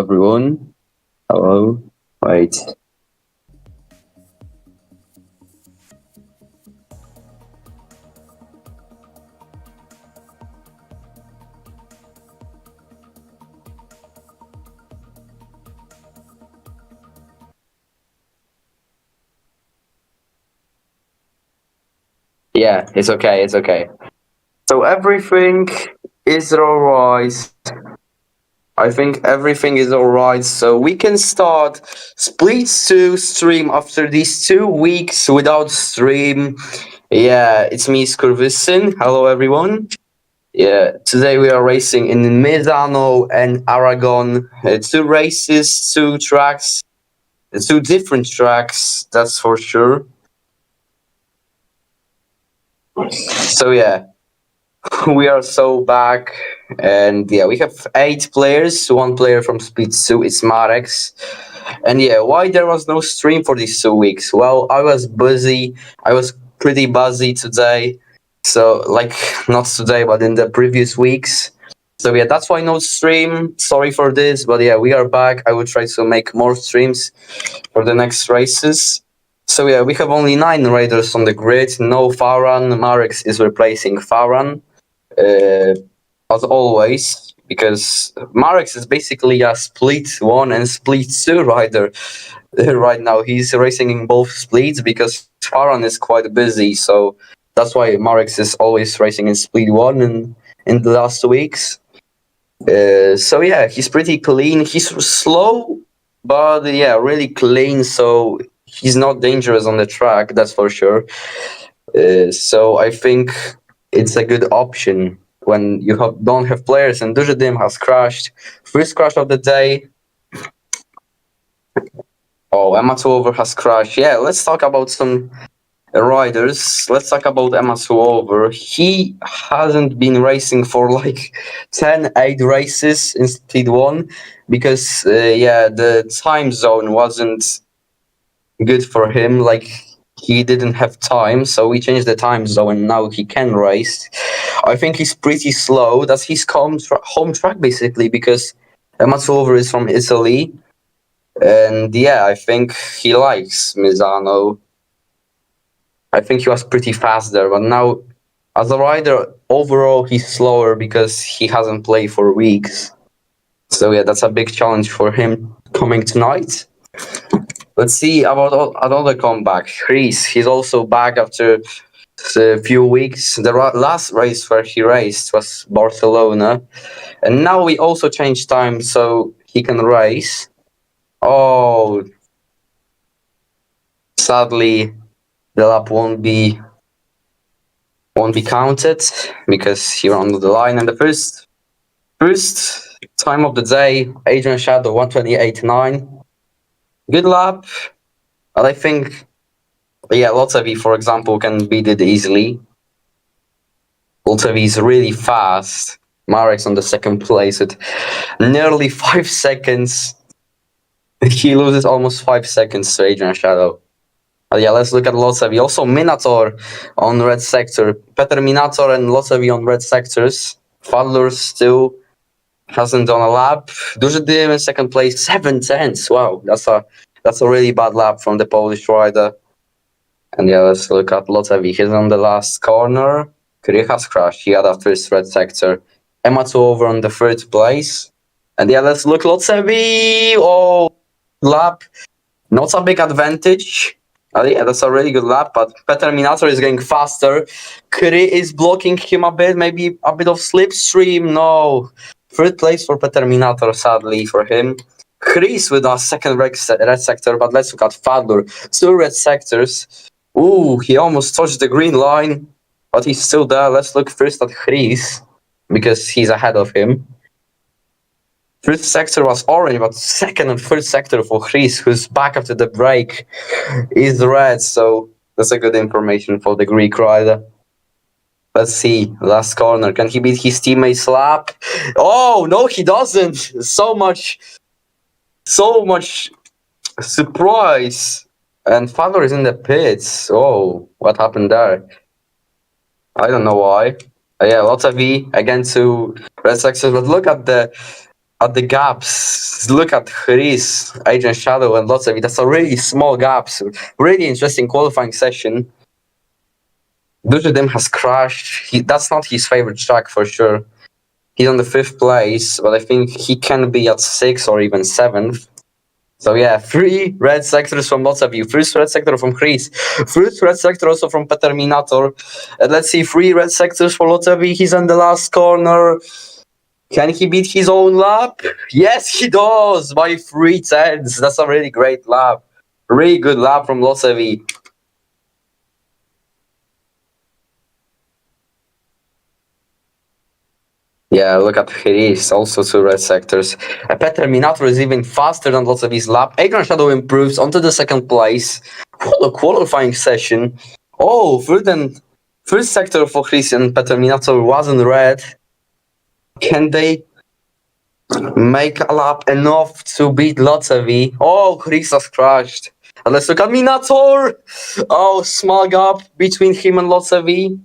everyone. Hello. Wait. Yeah, it's okay. It's okay. So everything is alright. I think everything is alright. So we can start Split 2 stream after these 2 weeks without stream. Yeah, it's me, Skurvisin. Hello, everyone. Yeah, today we are racing in Misano and Aragon. Two races, two tracks, two different tracks, that's for sure. So yeah, we are so back, and yeah, we have 8 players. One player from Split 2 is Marex. And yeah, why there was no stream for these 2 weeks? Well, I was busy. I was pretty busy today. So like not today, but in the previous weeks. So yeah, that's why no stream. Sorry for this, but yeah, we are back. I will try to make more streams for the next races. So yeah, we have only 9 riders on the grid. No Farhan. Marex is replacing Farhan, as always, because Marex is basically a split 1 and split 2 rider right now. He's racing in both splits because Farhan is quite busy. So that's why Marex is always racing in split 1 in the last weeks. So yeah, he's pretty clean. He's slow, but yeah, really clean. So he's not dangerous on the track, that's for sure. So I think it's a good option when you don't have players. And Dujadim has crashed. First crash of the day. Oh, Emma Over has crashed. Yeah, let's talk about some riders. Let's talk about Emma Over. He hasn't been racing for like 8 races in Speed 1 because, yeah, the time zone wasn't good for him. Like, he didn't have time, so we changed the time zone and now he can race. I think he's pretty slow. That's his home track, basically, because Emma Over is from Italy. And yeah, I think he likes Misano. I think he was pretty fast there, but now as a rider, overall he's slower because he hasn't played for weeks. So yeah, that's a big challenge for him coming tonight. Let's see about another comeback. Chris, he's also back after a few weeks. The last race where he raced was Barcelona, and now we also changed time so he can race. Oh, sadly, the lap won't be counted because he ran the line. And the first time of the day, Adrian Shadow 128.9. Good lap, but I think, yeah, Lotsevi, for example, can beat it easily. Lotsevi is really fast. Marek's on the second place with nearly 5 seconds. He loses almost 5 seconds to Adrian Shadow. Yeah, let's look at Lotsevi. Also, Minator on red sector. Peter Minator and Lotsevi on red sectors. Fadler still hasn't done a lap. Dujadim in second place, 7/10. Wow, that's a really bad lap from the Polish rider. And yeah, let's look at Lotsevi. He's on the last corner. Krycha's crashed. He had a first red sector. Emma over on the third place. And yeah, let's look Lotsevi. Oh, lap. Not a big advantage. Yeah, that's a really good lap, but Peter Minator is going faster. Kry is blocking him a bit, maybe a bit of slipstream. No. Third place for Peter Minator, sadly for him. Chris with a second red sector, but let's look at Fadler. 2 red sectors. Ooh, he almost touched the green line, but he's still there. Let's look first at Chris, because he's ahead of him. First sector was orange, but second and third sector for Chris, who's back after the break, is red. So that's a good information for the Greek rider. Let's see, last corner. Can he beat his teammate's lap? Oh, no, he doesn't. So much surprise. And Fadler is in the pits. Oh, what happened there? I don't know why. Yeah, lots of V again to red sectors, but look at the at the gaps. Look at Chris, Agent Shadow, and lots of it. That's a really small gaps. Really interesting qualifying session. Dujadim has crashed. That's not his favorite track for sure. He's on the 5th place, but I think he can be at 6th or even 7th. So yeah, 3 red sectors from lots of you. First red sector from Chris. First red sector also from Peter Minator. Let's see, 3 red sectors for lots of you. He's on the last corner. Can he beat his own lap? Yes, he does by 3 tenths. That's a really great lap. Really good lap from Losevi. Yeah, look at Chris, also 2 red sectors. Peter Minator is even faster than Losevi's lap. Adrian Shadow improves onto the 2nd place. What a qualifying session. Oh, first sector for Chris and Peter Minator wasn't red. Can they make a lap enough to beat Lotsevi? Oh, Chris has crashed. And let's look at Minator. Oh, small gap between him and Lotsevi.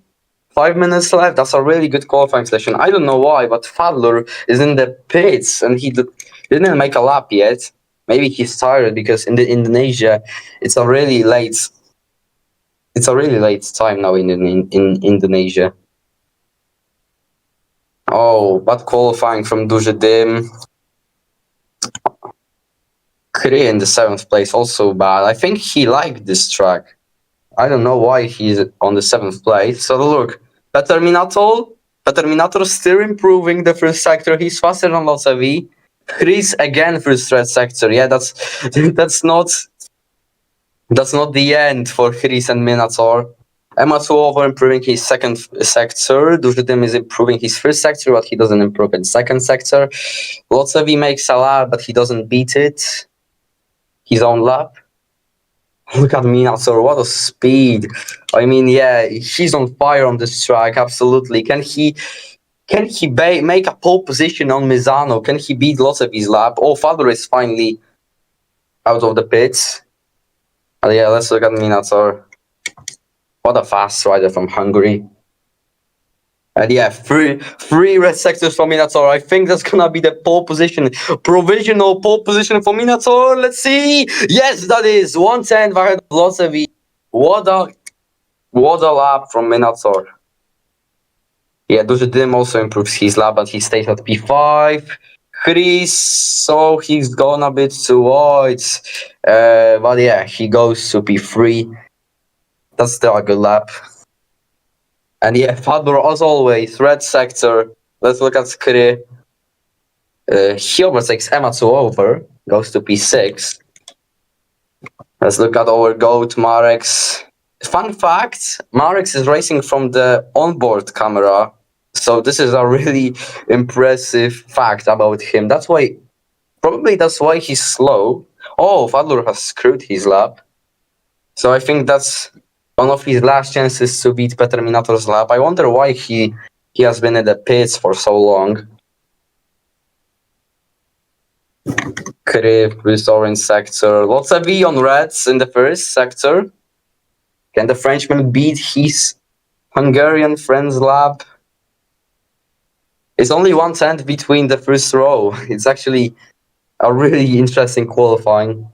5 minutes left. That's a really good qualifying session. I don't know why, but Fadler is in the pits and he didn't make a lap yet. Maybe he's tired because in the Indonesia, it's a really late. It's a really late time now in Indonesia. Oh, but qualifying from Dujadim. Korea in the 7th place, also bad. I think he liked this track. I don't know why he's on the 7th place. So look, Peter Minator still improving the first sector. He's faster than Losevi. Chris again first red sector. Yeah, that's not the end for Chris and Minator. Emma2 improving his 2nd sector. Dujadim is improving his first sector, but he doesn't improve in 2nd sector. Losevi makes a lap, but he doesn't beat it. His own lap. Look at Minator, what a speed. I mean, yeah, he's on fire on this track, absolutely. Can he make a pole position on Misano? Can he beat lots of his lap? Oh, Fadler is finally out of the pits. Yeah, let's look at Minator. What a fast rider from Hungary. And yeah, three red sectors for Minator. I think that's gonna be the pole position, provisional pole position for Minator. Let's see. Yes, that is 110 ahead of Losevi. What a lap from Minator. Yeah, Dujadim also improves his lap, but he stays at P5. Chris, so he's gone a bit too wide. But yeah, he goes to P3. That's still a good lap. And yeah, Fadler, as always, red sector. Let's look at Skry. He overtakes Emma2 over, goes to P6. Let's look at our GOAT, Marex. Fun fact, Marex is racing from the onboard camera. So this is a really impressive fact about him. Probably that's why he's slow. Oh, Fadler has screwed his lap. So I think that's one of his last chances to beat Peter Minator's lap. I wonder why he has been in the pits for so long. Krip, this orange sector. Lots of V on reds in the first sector. Can the Frenchman beat his Hungarian friend's lap? It's only 1/10 between the first row. It's actually a really interesting qualifying.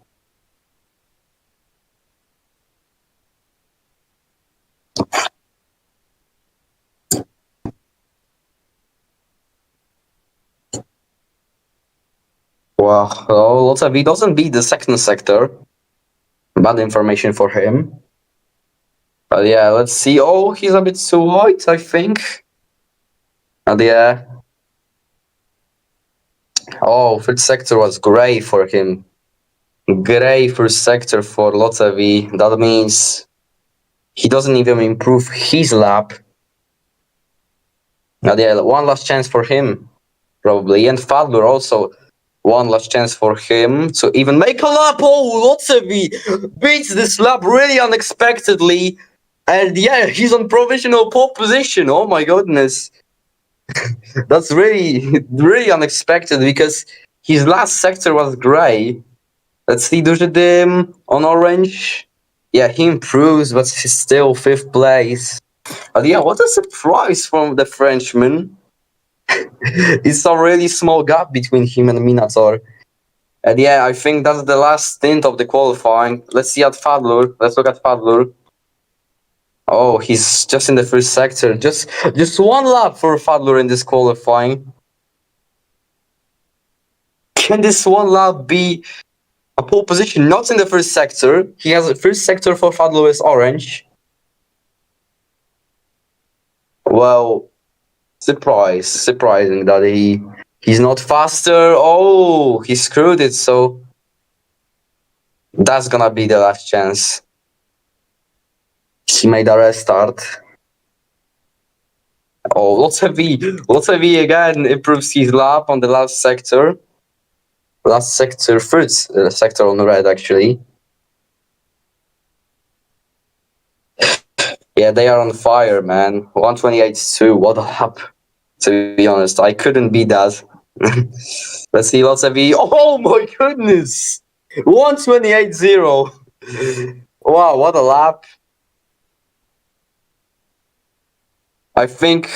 Wow, Lotavi doesn't beat the second sector. Bad information for him. But yeah, let's see. Oh, he's a bit too white, I think. And yeah. Oh, third sector was gray for him. Gray first sector for Lotavi. That means he doesn't even improve his lap. And yeah, one last chance for him, probably. And Fadler also. One last chance for him to even make a lap. Oh, Lotsevi beats this lap really unexpectedly. And yeah, he's on provisional pole position. Oh my goodness. That's really, really unexpected because his last sector was gray. Let's see Dujadim on orange. Yeah, he improves, but he's still 5th place. But yeah, what a surprise from the Frenchman. It's a really small gap between him and Minator. And yeah, I think that's the last stint of the qualifying. Let's see at Fadlur. Let's look at Fadlur. Oh, he's just in the first sector. Just one lap for Fadlur in this qualifying. Can this one lap be a pole position? Not in the first sector. He has a first sector for Fadlur is orange. Well, surprising that he's not faster. Oh, he screwed it. So that's gonna be the last chance. He made a restart. Oh, Lotsevi again improves his lap on the last sector. Last sector, third sector on red, actually. Yeah, they are on fire, man. 128.2, what a lap. To be honest, I couldn't beat that. Let's see, Lotsevi. Oh my goodness! 128.0. Wow, what a lap. I think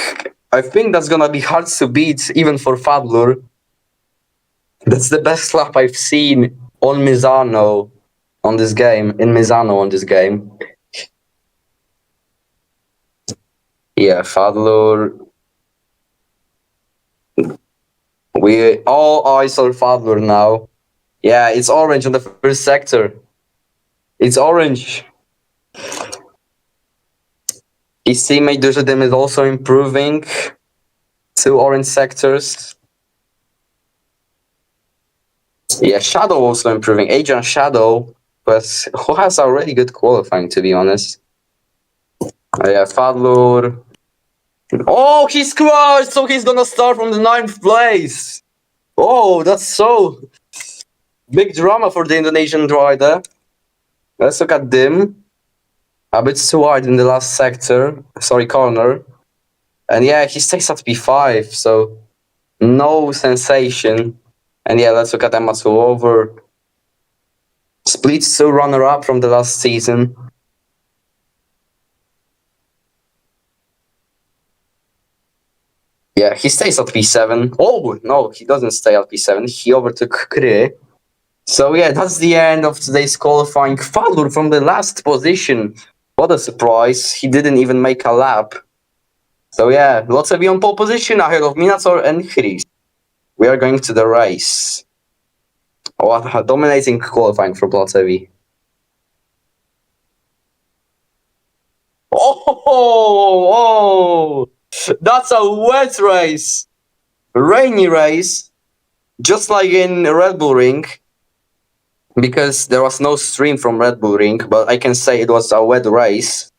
that's gonna be hard to beat even for Fadlur. That's the best lap I've seen on Misano on this game. In Misano on this game. Yeah, Fadlur. We all eyes on Fadlur now. Yeah, it's orange on the first sector. It's orange. His teammate Dushadim is also improving. 2 orange sectors. Yeah, Shadow also improving. Adrian Shadow, but who has a really good qualifying, to be honest. Yeah, Fadlur. Oh, he's crushed, so he's gonna start from the 9th place. Oh, that's so big drama for the Indonesian rider. Let's look at Dim. A bit too wide in the last sector. Sorry, corner. And yeah, he stays at P5, so no sensation. And yeah, let's look at Emma over. Split 2 runner-up from the last season. Yeah, he stays at P7. Oh, no, he doesn't stay at P7. He overtook Kri. So yeah, that's the end of today's qualifying. Fadlur from the last position. What a surprise. He didn't even make a lap. So yeah, Lotsevi on pole position ahead of Minator and Chris. We are going to the race. What a dominating qualifying for Lotsevi. Oh, that's a wet race. Rainy race. Just like in Red Bull Ring. Because there was no stream from Red Bull Ring, but I can say it was a wet race.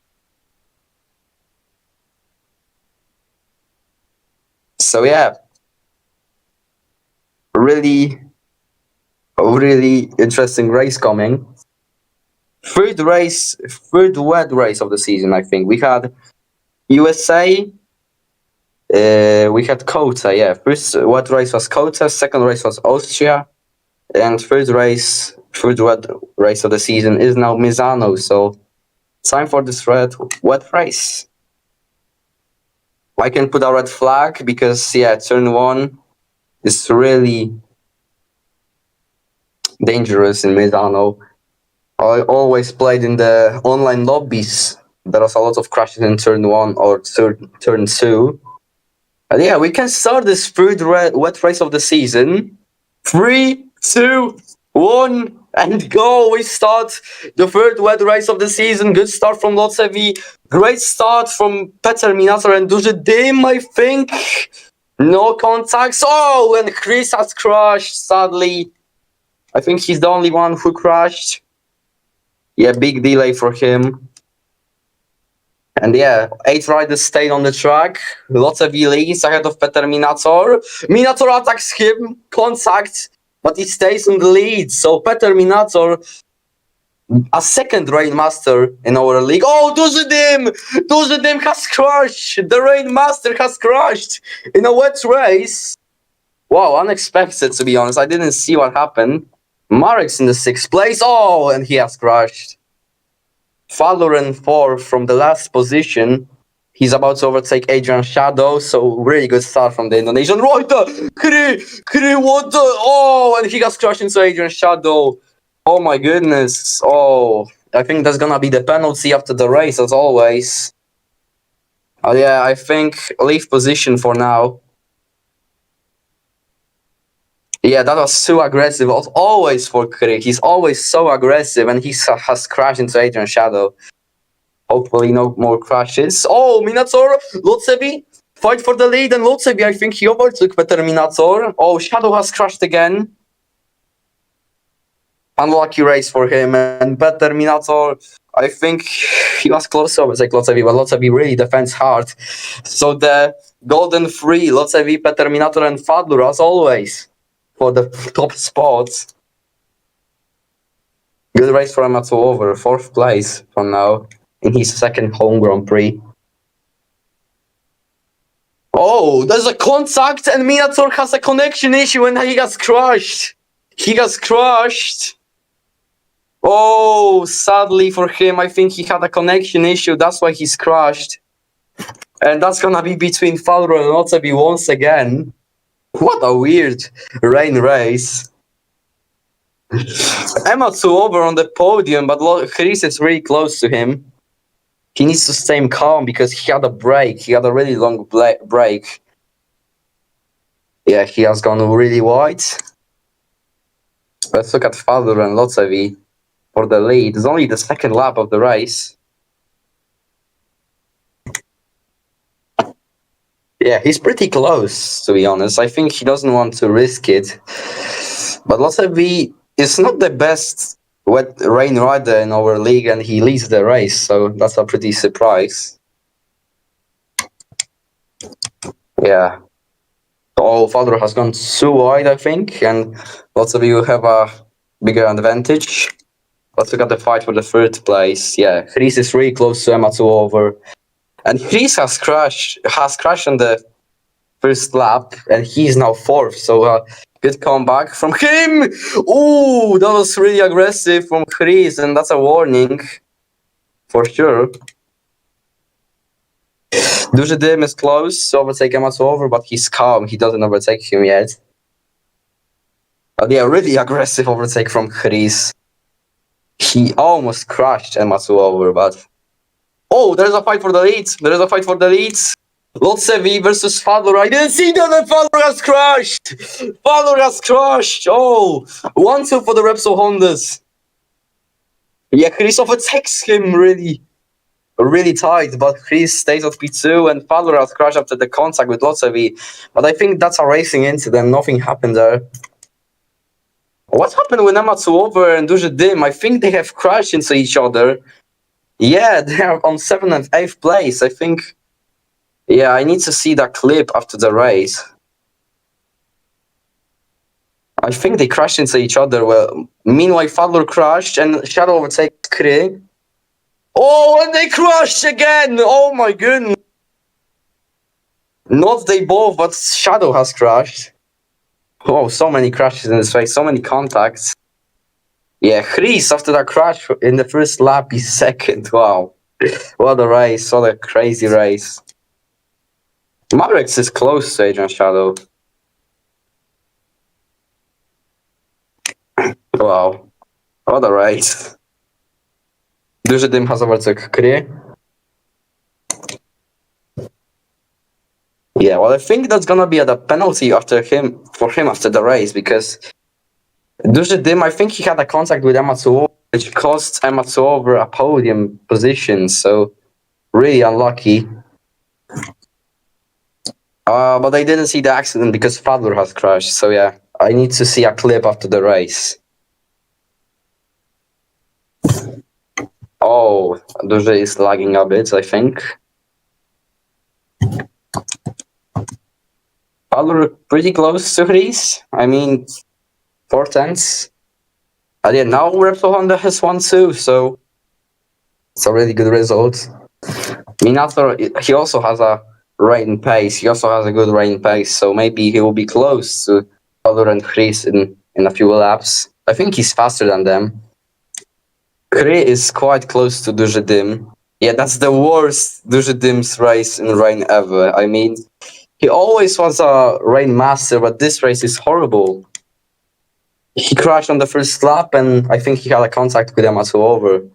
So yeah, really interesting race coming. Third wet race of the season, I think. We had USA, we had Kota, yeah. First wet race was Kota, second race was Austria, and third wet race of the season is now Misano, so time for this wet race. I can put a red flag because, yeah, turn 1 is really dangerous in Misano. I always played in the online lobbies. There was a lot of crashes in turn 1 or turn 2. And yeah, we can start this third wet race of the season. 3, 2, 1, and go! We start the third wet race of the season. Good start from Lotsevi. Great start from Peter Minator and Duży Dym, I think. No contacts. Oh, and Chris has crashed, sadly. I think he's the only one who crashed. Yeah, big delay for him. And yeah, 8 riders stayed on the track. Lots of leads ahead of Peter Minator. Minator attacks him, contact, but he stays in the lead. So Peter Minator, a second Rainmaster in our league. Oh, Duży Dym has crashed! The Rainmaster has crashed in a wet race. Wow, unexpected, to be honest. I didn't see what happened. Marek's in the 6th place. Oh, and he has crashed. Fadlur in 4th from the last position. He's about to overtake Adrian Shadow, so really good start from the Indonesian rider. Kri, what the? Oh, and he got crushed into Adrian Shadow. Oh my goodness. Oh, I think that's gonna be the penalty after the race, as always. Oh yeah, I think leave position for now. Yeah, that was too aggressive. Always for Kri. He's always so aggressive, and he has crashed into Adrian Shadow. Hopefully no more crashes. Oh, Minator, Lotsevi, fight for the lead, and Lotsevi, I think he overtook Peter Minator. Oh, Shadow has crashed again. Unlucky race for him, and Peter Minator, I think he was close to overtake Lotsevi, but Lotsevi really defends hard. So the golden three, Lotsevi, Peter Minator, and Fadlur, as always, for the top spots. Good race for Amato over, 4th place for now in his second home Grand Prix. Oh, there's a contact, and Minator has a connection issue, and he gets crushed. He gets crushed. Oh, sadly for him, I think he had a connection issue. That's why he's crushed. And that's gonna be between Fowler and Otsebi once again. What a weird rain race. Ematsu over on the podium, but Chris is really close to him. He needs to stay calm because he had a break. He had a really long break. Yeah, he has gone really wide. Let's look at Fadler and Lotsevi for the lead. It's only the second lap of the race. Yeah, he's pretty close, to be honest. I think he doesn't want to risk it. But Lotsevi is not the best wet rain rider in our league, and he leads the race, so that's a pretty surprise. Yeah. Oh, Fadler has gone too wide, I think, and lots of you have a bigger advantage. Let's look at the fight for the 3rd place. Yeah, Chris is really close to Ematsu over. And Chris has crashed on the 1st lap, and he's now 4th, so good comeback from him! Ooh, that was really aggressive from Chris, and that's a warning. For sure. Duży Dym is close to overtake Ematsu over, but he's calm. He doesn't overtake him yet. But yeah, really aggressive overtake from Chris. He almost crushed Ematsu over, but... Oh, there's a fight for the lead. There's a fight for the lead. Lotsevi versus Fadler. I didn't see that, and Fadler has crashed! Fadler has crashed! Oh! 1-2 for the Repsol Hondas. Yeah, Chris overtakes him really tight, but Chris stays at P2, and Fadler has crashed after the contact with Lotsevi. But I think that's a racing incident. Nothing happened there. What happened with Ematsu over and Duży Dym? I think they have crashed into each other. Yeah, they are on 7th and 8th place. I think... Yeah, I need to see that clip after the race. I think they crashed into each other. Well, meanwhile, Fadler crashed and Shadow overtakes Kri. Oh, and they crashed again! Oh my goodness! Not they both, but Shadow has crashed. Oh, so many crashes in this race, so many contacts. Yeah, Chris, after that crash in the 1st lap, is 2nd. Wow. What a race, what a crazy race. Marex is close to Adrian Shadow. Wow. What a race. Duży Dym has overtook Kri. Yeah, well, I think that's gonna be a penalty for him after the race, because Duży Dym, I think he had a contact with Ematsu, which cost Ematsu over a podium position, so really unlucky. But I didn't see the accident because Fadler has crashed, so yeah, I need to see a clip after the race. Oh, Duży is lagging a bit, I think. Fadler pretty close to Chris. I mean, 4/10. And yeah, now Repsol Honda has 1-2, so it's a really good result. Minato, he also has a rain pace. He also has a good rain pace, so maybe he will be close to Fadler and Chris in a few laps. I think he's faster than them. Kri is quite close to Duży Dym. Yeah, that's the worst Dujadim's race in rain ever. I mean, he always was a rain master, but this race is horrible. He crashed on the first lap, and I think he had a contact with Yamato over.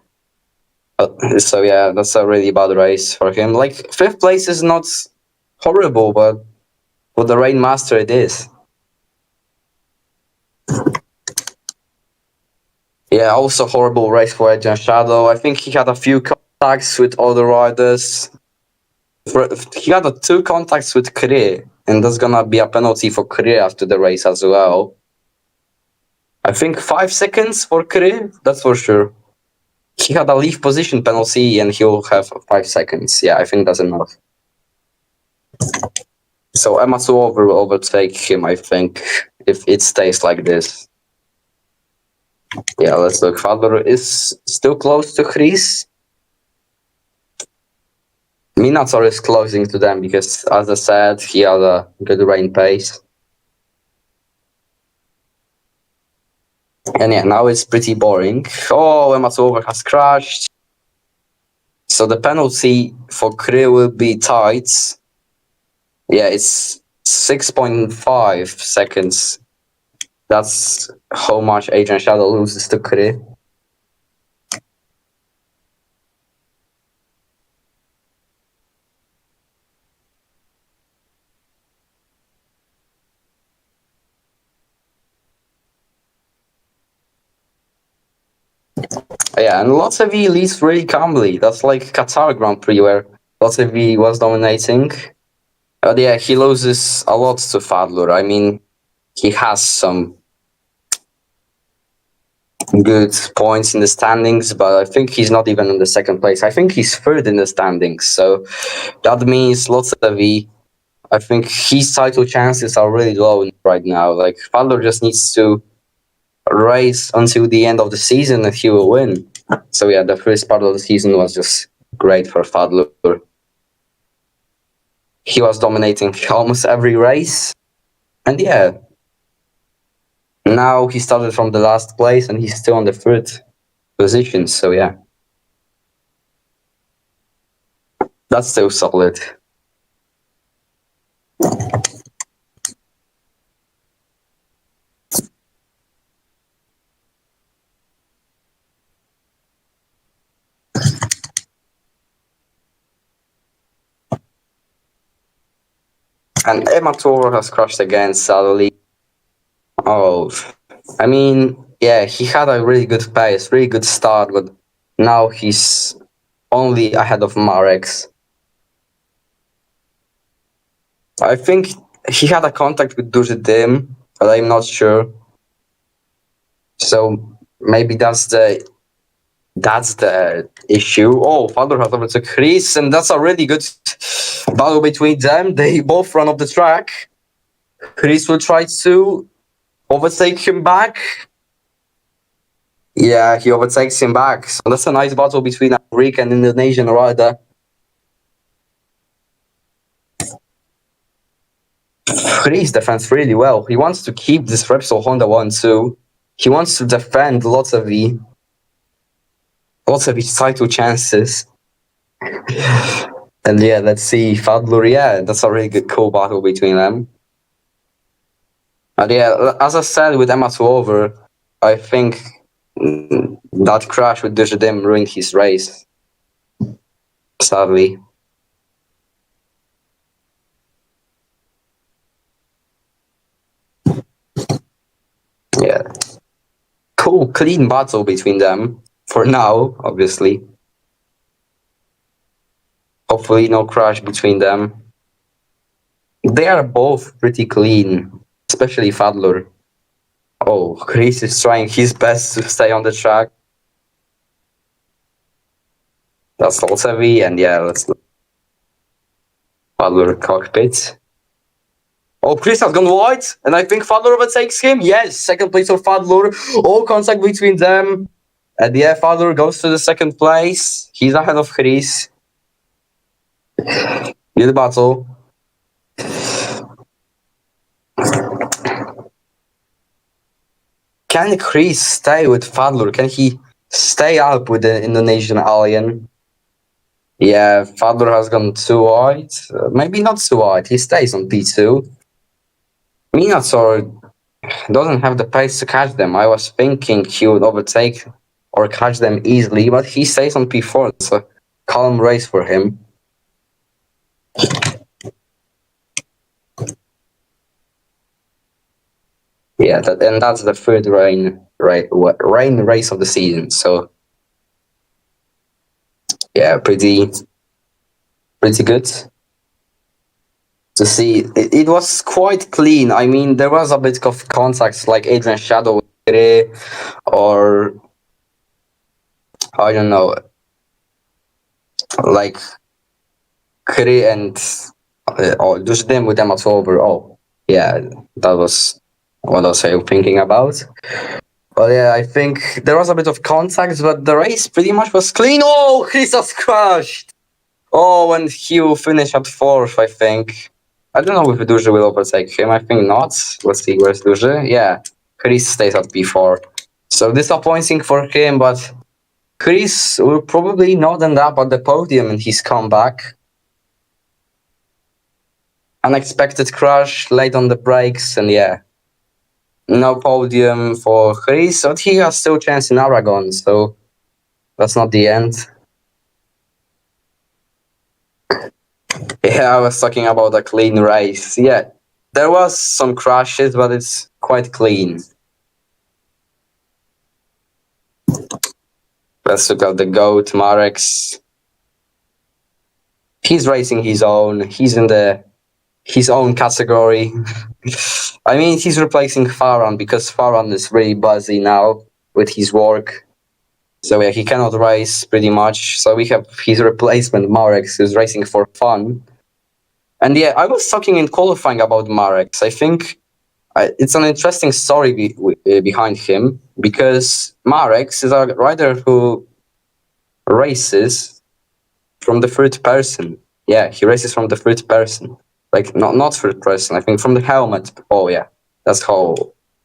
So yeah, that's a really bad race for him. Like fifth place is not horrible, but for the rain master, it is. Yeah, also horrible race for Edge and Shadow. I think he had a few contacts with other riders. He had two contacts with Kri, and there's gonna be a penalty for Kri after the race as well. I think 5 seconds for Kri, that's for sure. He had a leave position penalty, and he'll have 5 seconds. Yeah, I think that's enough. So Ematsu will overtake him, I think, if it stays like this. Yeah, let's look. Fadler is still close to Chris. Minator is closing to them because, as I said, he had a good rain pace. And yeah, now it's pretty boring. Oh, Ematsu has crashed. So the penalty for Kri will be tight. Yeah, it's 6.5 seconds. That's how much Adrian Shadow loses to Kri. Yeah, and Lotsevi leads really calmly. That's like Qatar Grand Prix where Lotsevi was dominating. Yeah, he loses a lot to Fadler. I mean, he has some good points in the standings, but I think he's not even in the second place. I think he's third in the standings. So that means Lotsevi, I think his title chances are really low right now. Like, Fadler just needs to race until the end of the season and he will win. So yeah, the first part of the season was just great for Fadler. He was dominating almost every race. And yeah, now he started from the last place and he's still on the third position. So yeah, that's still solid. And Emma Toro has crashed again, sadly. Oh, I mean, yeah, he had a really good pace, really good start, but now he's only ahead of Marex. I think he had a contact with Dujedim, but I'm not sure. So maybe that's the issue. Oh, Fadler has overtook Chris, and that's a really good battle between them. They both run off the track. Chris will try to overtake him back. Yeah, he overtakes him back. So that's a nice battle between a Greek and Indonesian rider. Chris defends really well. He wants to keep this Repsol Honda 1-2. He wants to defend lots of his title chances. And yeah, let's see. Fadler, yeah, that's a really good cool battle between them. And yeah, as I said with Emma over, I think that crash with Dujardin ruined his race. Sadly. Yeah. Cool, clean battle between them. For now, obviously. Hopefully no crash between them. They are both pretty clean, especially Fadler. Oh, Chris is trying his best to stay on the track. That's also heavy, and yeah, let's look. Fadler cockpit. Oh, Chris has gone wide, and I think Fadler overtakes him. Yes, second place for Fadler. All contact between them. And yeah, Fadler goes to the second place. He's ahead of Chris. Good battle. Can Chris stay with Fadler? Can he stay up with the Indonesian alien? Yeah, Fadler has gone too wide. Maybe not too wide. He stays on P2. Minator doesn't have the pace to catch them. I was thinking he would overtake or catch them easily, but he stays on P4. It's a calm race for him. Yeah, and that's the third rain race of the season. So yeah, pretty good to see. It was quite clean. I mean, there was a bit of contacts like Adrian Shadow or I don't know, like Kri and just them with them at over. Oh, yeah, that was what I was thinking about. But yeah, I think there was a bit of contact, but the race pretty much was clean. Oh, Jesus crashed! Oh, and he will finish at fourth, I think. I don't know if Duży will overtake him. I think not. Let's see, where's Duży? Yeah, Chris stays at P4. So disappointing for him, but Chris will probably not end up at the podium in his comeback. Unexpected crash, late on the brakes, and yeah, no podium for Chris, but he has still chance in Aragon, so that's not the end. Yeah, I was talking about a clean race. Yeah, there was some crashes, but it's quite clean. Let's look at the GOAT, Marex. He's racing his own. He's in his own category. I mean, he's replacing Farhan because Farhan is really busy now with his work. So yeah, he cannot race pretty much. So we have his replacement, Marex, who's racing for fun. And yeah, I was talking in qualifying about Marex. I think it's an interesting story behind him because Marex is a rider who races from the third person. Yeah, he races from the third person. Like not third person. I think from the helmet. Oh yeah, that's how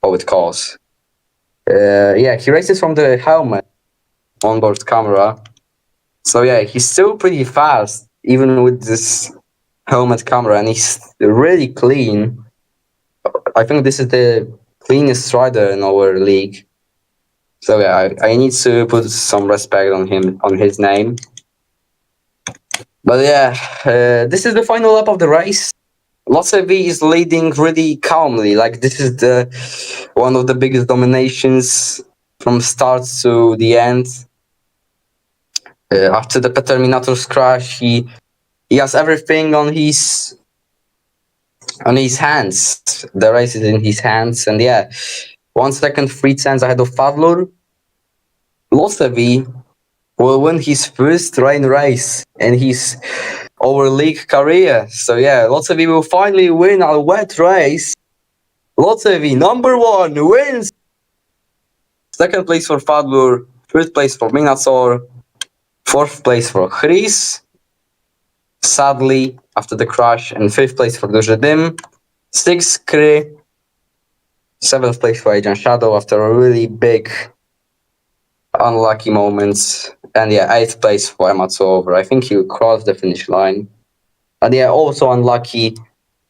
it calls. Yeah, he races from the helmet onboard camera. So yeah, he's still pretty fast even with this helmet camera, and he's really clean. I think this is the cleanest rider in our league. So yeah, I need to put some respect on him, on his name. But yeah, this is the final lap of the race. Lotsevi is leading really calmly. Like this is the one of the biggest dominations from start to the end. After the Terminator's crash, he has everything on his hands. The race is in his hands, and yeah, 1 second 3 tenths ahead of Fadlur. Lotsevi will win his first rain race in his our league career. So yeah, Lotsevi will finally win a wet race. Lotsevi, number 1, wins. Second place for Fadlur, third place for Minator, fourth place for Chris, sadly, after the crash, and fifth place for Dużydim, sixth Kry, seventh place for Agent Shadow after a really big unlucky moments, and yeah, eighth place for Amatsova. I think he crossed the finish line. And yeah, also unlucky.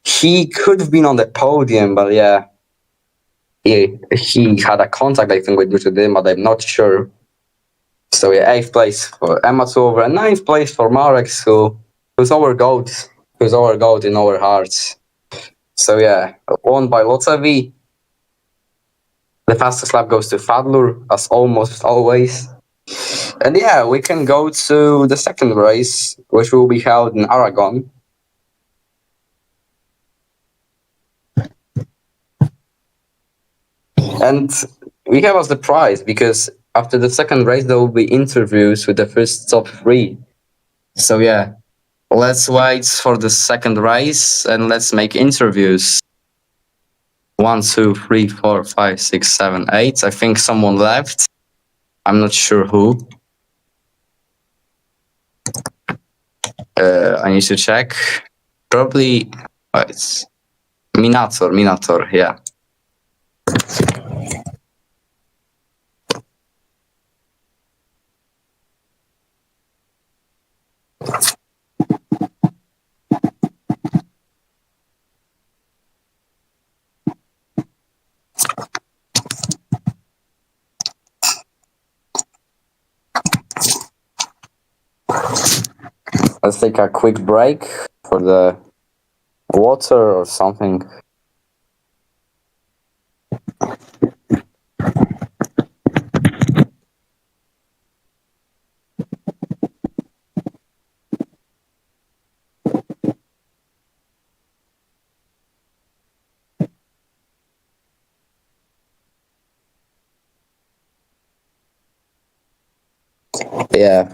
He could have been on the podium, but yeah, he had a contact, I think, with Dużydim, but I'm not sure. So yeah, 8th place for Amatsova and 9th place for Marex, who's our goat in our hearts. So yeah, won by Lotsevi. The fastest lap goes to Fadlur, as almost always. And yeah, we can go to the second race, which will be held in Aragon. And we have a surprise because after the second race, there will be interviews with the first top 3. So yeah, let's wait for the second race and let's make interviews. 1, 2, 3, 4, 5, 6, 7, 8. I think someone left. I'm not sure who. I need to check. Probably it's Minator, yeah. Let's take a quick break for the water or something. Yeah.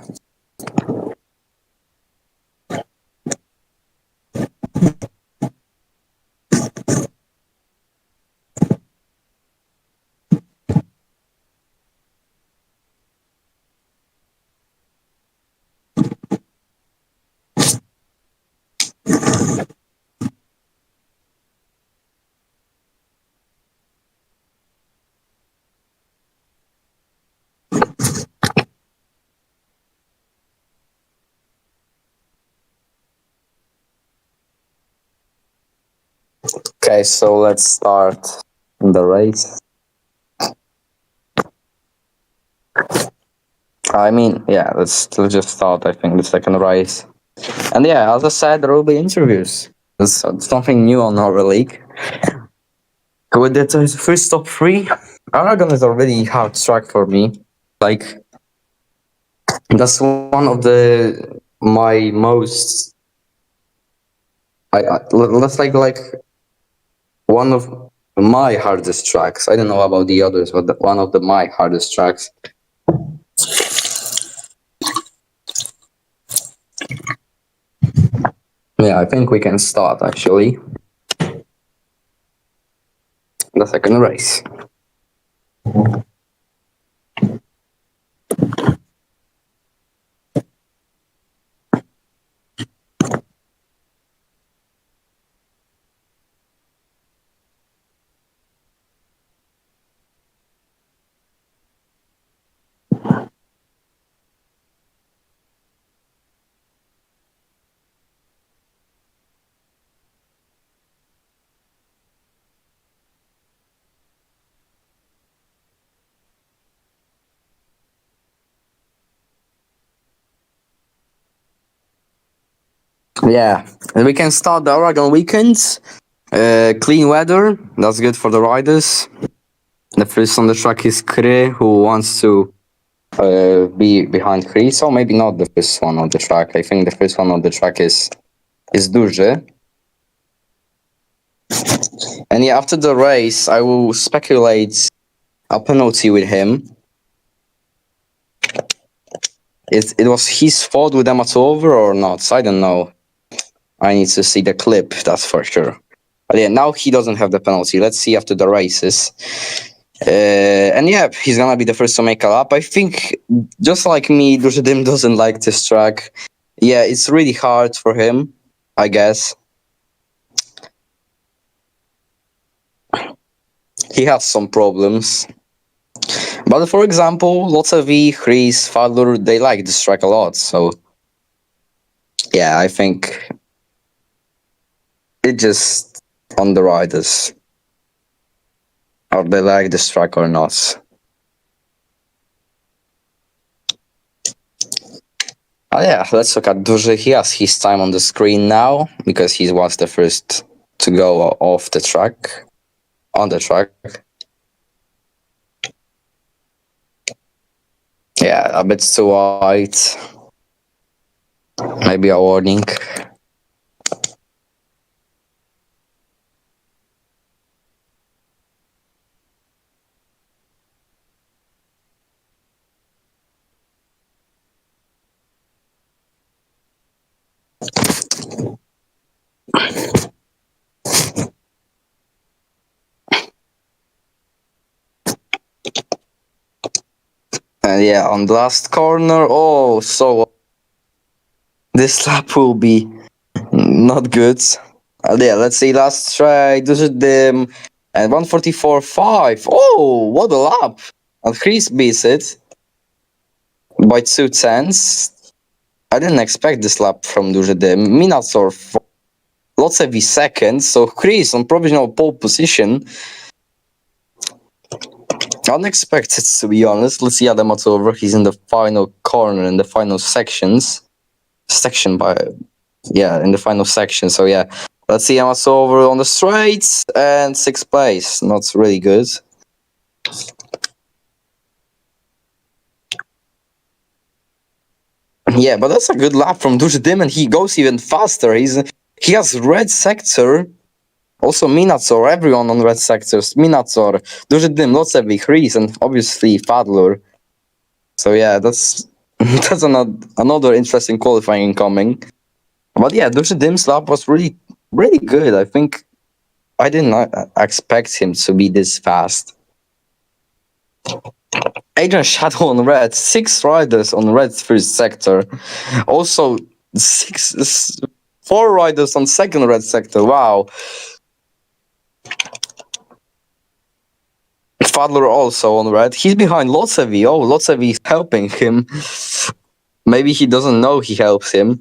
Okay, so let's start the race. I mean, yeah, let's just start. I think the second race, and yeah, as I said, there will be interviews. It's something new on our league. With the first top three, Aragon is already hard track for me. Like that's one of the my most. That's like one of my hardest tracks. I don't know about the others, but one of my hardest tracks. Yeah, I think we can start actually the second race. Yeah, and we can start the Aragon weekends. Clean weather, that's good for the riders. The first on the track is Kre, who wants to be behind Chris, or maybe not the first one on the track. I think the first one on the track is Duży. And yeah, after the race, I will speculate a penalty with him. It was his fault with Amatova or not? I don't know. I need to see the clip, that's for sure. But yeah, now he doesn't have the penalty. Let's see after the races. And yeah, he's gonna be the first to make a lap. I think, just like me, Dużydim doesn't like this track. Yeah, it's really hard for him, I guess. He has some problems. But for example, Locevi, Chris, Fadlur, they like this track a lot. So yeah, I think it just on the riders. Or they like this track or not. Oh yeah, let's look at Duży. He has his time on the screen now because he was the first to go off the track. On the track. Yeah, a bit too wide. Maybe a warning. And yeah, on the last corner, oh, so this lap will be not good. Yeah, let's see, last try, Duży and 144.5. Oh, what a lap! And Chris beats it by 2 tenths. I didn't expect this lap from Duży. Minator lots of seconds, so Chris on provisional pole position. Unexpected, to be honest. Let's see Adam over. He's in the final corner, in the final sections. section in the final section. So yeah, let's see Yamato over on the straights and 6th place. Not really good. Yeah, but that's a good lap from Dujidim, and he goes even faster. He has red sector. Also Minator, everyone on red sectors. Minator, Dujidim, Lotsevi, Chris, and obviously Fadler. So yeah, that's that's another interesting qualifying coming. But yeah, Dushidim's lap was really, really good. I think I did not expect him to be this fast. Adrian Shadow on red, 6 riders on red first sector. Also, 4 riders on second red sector. Wow. Fadler also on red. He's behind Lotsevi. Oh, Lotsevi is helping him. Maybe he doesn't know he helps him.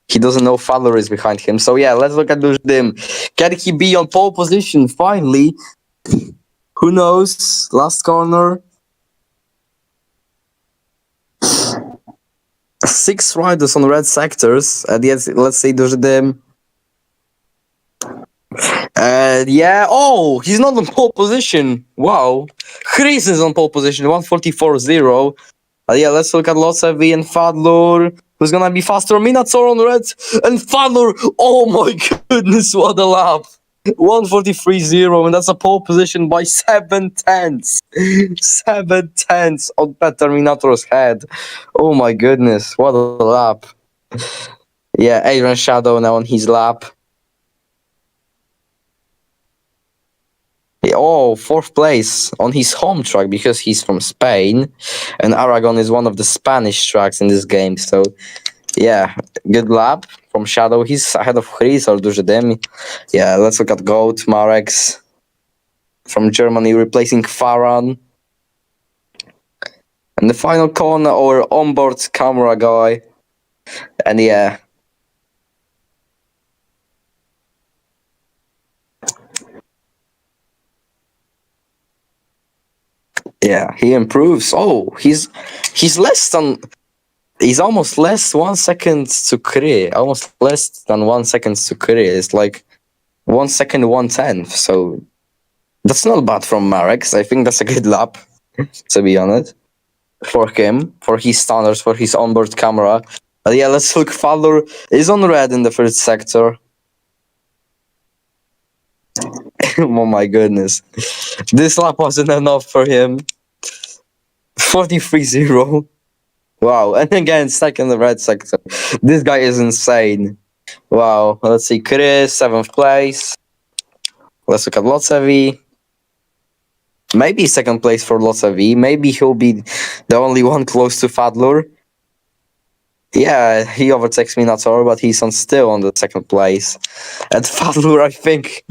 He doesn't know Fadler is behind him. So yeah, let's look at Dujdim. Can he be on pole position finally? Who knows? Last corner. 6 riders on red sectors. And yes, let's say Dujdim. And yeah, oh, he's not on pole position. Wow. Chris is on pole position, 144.0. Yeah, let's look at Lotsevi and Fadler. Who's gonna be faster? Minator on red and Fadler. Oh my goodness, what a lap! 143.0, and that's a pole position by 7 tenths. 7 tenths on Pet Terminator's head. Oh my goodness, what a lap. Yeah, Adrian Shadow now on his lap. Oh, 4th place on his home track because he's from Spain, and Aragon is one of the Spanish tracks in this game. So, yeah, good lap from Shadow. He's ahead of Chris or Dujademi. Yeah, let's look at Goat Marex from Germany replacing Farhan. And the final corner, our onboard camera guy. And yeah. Yeah, he improves. Oh, he's less than he's almost less 1 second to Kri. Almost less than 1 second to Kri. It's like 1 second 1/10. So that's not bad from Marek. I think that's a good lap, to be honest. For him, for his standards, for his onboard camera. But yeah, let's look. Fowler is on red in the first sector. Oh my goodness. This lap wasn't enough for him. 43.0. Wow, and again, stuck in the red sector. This guy is insane. Wow, let's see. Chris, 7th place. Let's look at Lotsevi. Maybe 2nd place for Lotsevi. Maybe he'll be the only one close to Fadler. Yeah, he overtakes Minator, but he's still on the 2nd place. And Fadler, I think,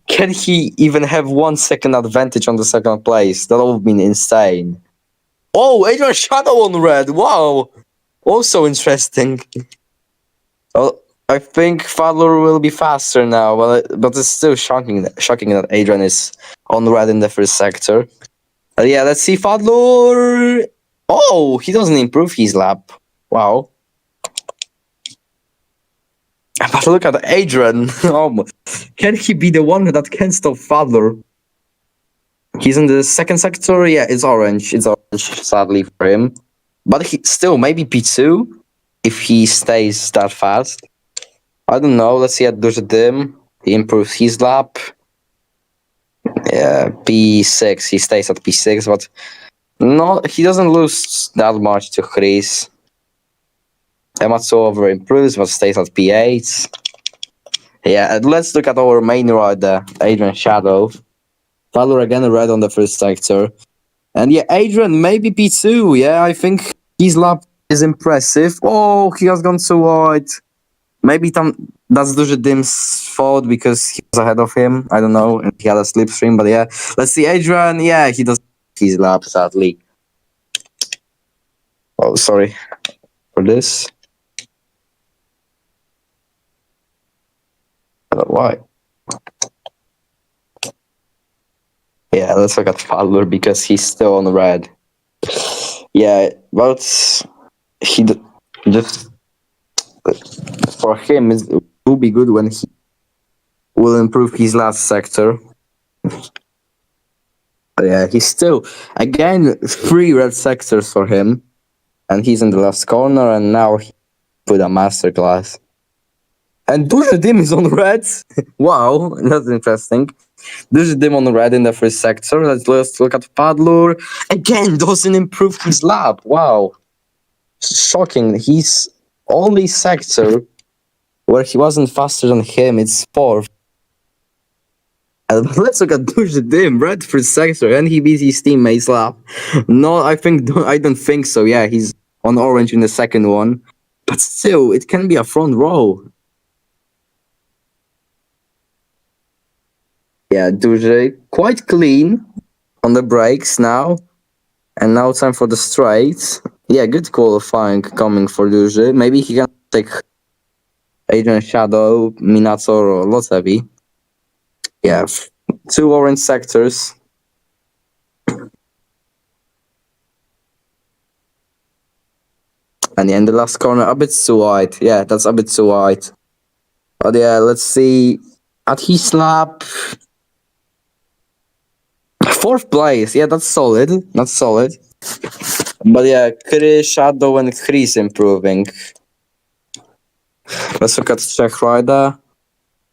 can he even have 1 second advantage on the 2nd place? That would have been insane. Oh, Adrian Shadow on red. Wow. Also interesting. Well, I think Fadler will be faster now, but it's still shocking that Adrian is on red in the first sector. Yeah, let's see Fadler. Oh, he doesn't improve his lap. Wow. But look at Adrian. Can he be the one that can stop Fadler? He's in the 2nd sector. Yeah, it's orange. It's orange, sadly for him. But he still maybe P2 if he stays that fast. I don't know. Let's see at Dujadym. He improves his lap. Yeah, P6. He stays at P6, but no, he doesn't lose that much to Chris. Ematsu over improves, but stays at P8. Yeah, and let's look at our main rider, Adrian Shadow. Fowler again red on the first sector. And yeah, Adrian, maybe P2. Yeah, I think his lap is impressive. Oh, he has gone so wide. Maybe that's Dujadym's fault because he was ahead of him. I don't know. And he had a slipstream, but yeah. Let's see, Adrian. Yeah, he does his lap, sadly. Oh, sorry for this. Why? Yeah, let's look at Fowler because he's still on red. Yeah, but he just for him it will be good when he will improve his last sector. But yeah, he's still again 3 red sectors for him, and he's in the last corner, and now he put a masterclass. And Dujadim is on red. Wow, that's interesting. Dujadim on red in the first sector. Let's look at Padlur. Again, doesn't improve his lap. Wow. Shocking. He's only sector where he wasn't faster than him. It's 4th. Let's look at Dujadim, red first sector, and he beats his teammate's lap. No, I don't think so. Yeah, he's on orange in the second one. But still, it can be a front row. Yeah, Duje quite clean on the brakes now. And now time for the straight. Yeah, good qualifying coming for Duje. Maybe he can take Adrian Shadow, Minato, or Lotevi. Yeah, 2 orange sectors. And yeah, in the last corner, a bit too wide. Yeah, that's a bit too wide. But yeah, let's see. At his lap, 4th place. Yeah, that's solid. That's solid. But yeah, Chris, Shadow, and Chris improving. Let's look at Czech rider.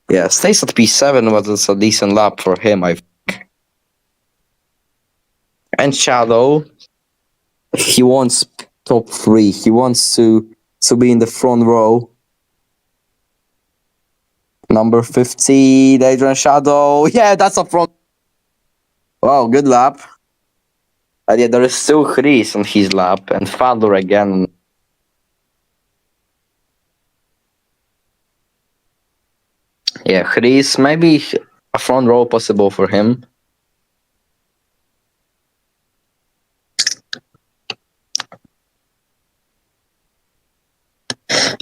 Yeah, stays at P7 was a decent lap for him, I think. And Shadow, he wants top 3. He wants to be in the front row. Number 50, Adrian Shadow. Yeah, that's a front. Wow, good lap. And yeah, there is still Chris on his lap and Fadler again. Yeah, Chris, maybe a front row possible for him.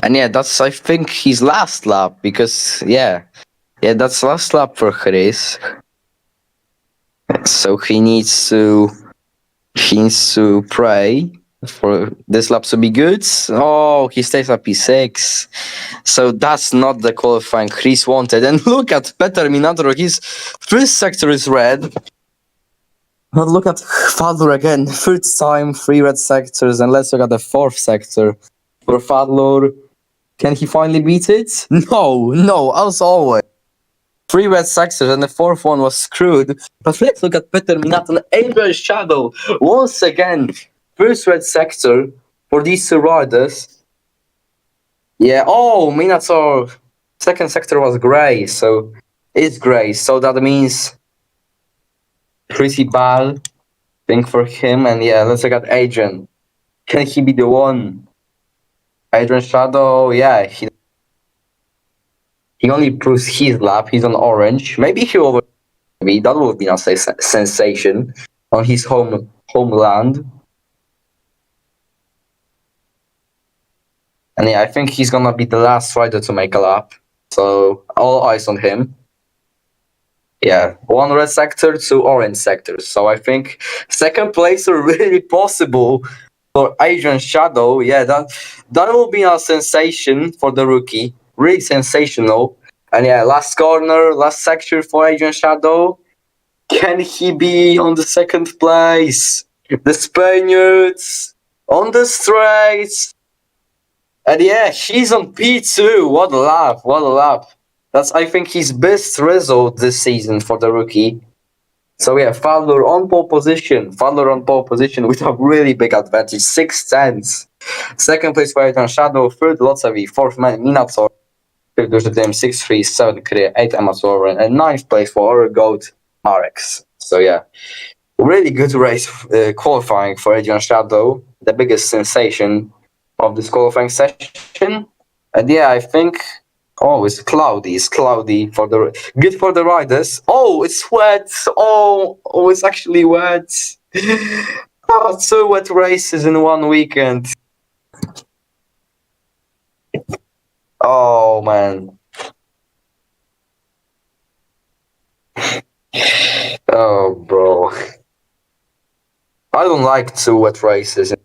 And yeah, that's I think his last lap because that's last lap for Chris. So he needs to pray for this lap to be good. Oh, he stays at P6. So that's not the qualifying Chris wanted. And look at Peter Minato, his first sector is red. But look at Fadler again, 3rd time, 3 red sectors, and let's look at the 4th sector for Fadler. Can he finally beat it? No, as always. 3 red sectors, and the 4th one was screwed. But let's look at Peter Minato and Adrian Shadow. Once again, 1st red sector for these 2 riders. Yeah, Minato, 2nd sector was grey, so it's grey. So that means pretty bad thing for him. And yeah, let's look at Adrian. Can he be the one? Adrian Shadow, yeah, he only proves his lap. He's on orange. Maybe he will. Maybe that would be a sensation on his homeland. And yeah, I think he's gonna be the last rider to make a lap. So all eyes on him. Yeah, 1 red sector, 2 orange sectors. So I think 2nd place are really possible for Adrian Shadow. Yeah, that will be a sensation for the rookie. Really sensational. And yeah, last corner, last sector for Adrian Shadow. Can he be on the 2nd place? The Spaniards on the straights. And yeah, he's on P2. What a lap. What a lap. That's, I think, his best result this season for the rookie. So yeah, Fadler on pole position. Fadler on pole position with a really big advantage. 6 tenths. 2nd place for Adrian Shadow. 3rd Locevi. 4th Minato. 5th Dujadim. 6th Free. 7th Korea. 8th Amateur. And 9th place for our GOAT, Marex. So yeah, really good race qualifying for Adrian Shadow. The biggest sensation of this qualifying session. And yeah, I think it's cloudy. It's cloudy for the good for the riders. Oh, it's wet. Oh, it's actually wet. 2 wet races in 1 weekend. Oh man. Oh bro. I don't like 2 wet races.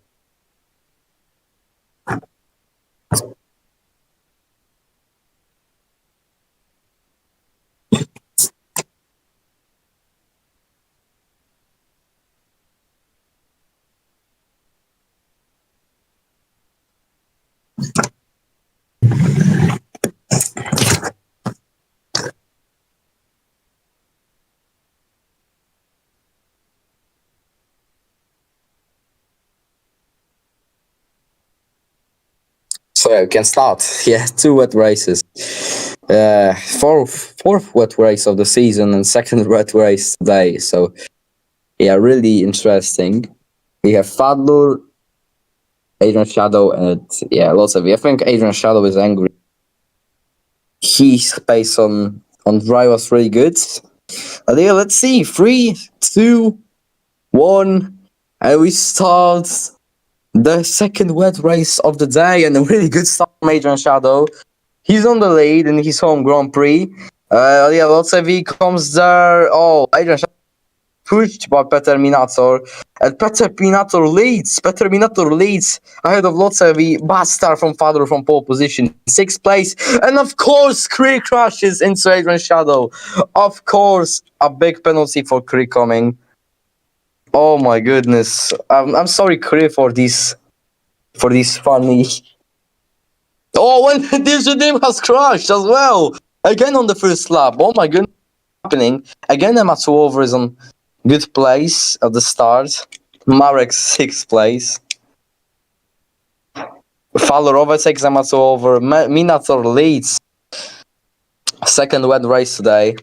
So yeah, we can start. Yeah, two wet races. Fourth wet race of the season and second wet race today. So yeah, really interesting. We have Fadlur, Adrian Shadow, and yeah, lots of. I think Adrian Shadow is angry. His pace on dry was really good. Yeah, let's see. 3, 2, 1, and we start the second wet race of the day, and a really good start from Adrian Shadow. He's on the lead in his home Grand Prix. Yeah, Lotsevi comes there. Oh, Adrian Shadow pushed by Peter Minator, and Peter Minator leads. Peter Minator leads ahead of Lotsevi. Bad start from Fadler from pole position, 6th place, and of course, Kree crashes into Adrian Shadow. Of course, a big penalty for Kree coming. Oh my goodness! I'm sorry, Kree, for this funny. Oh, when this name has crashed as well again on the first lap. Oh my goodness, happening again? Matsuover is on good place at the start. Marek 6th place. Fowler overtakes Matsuover. Minator leads. Second wet race today.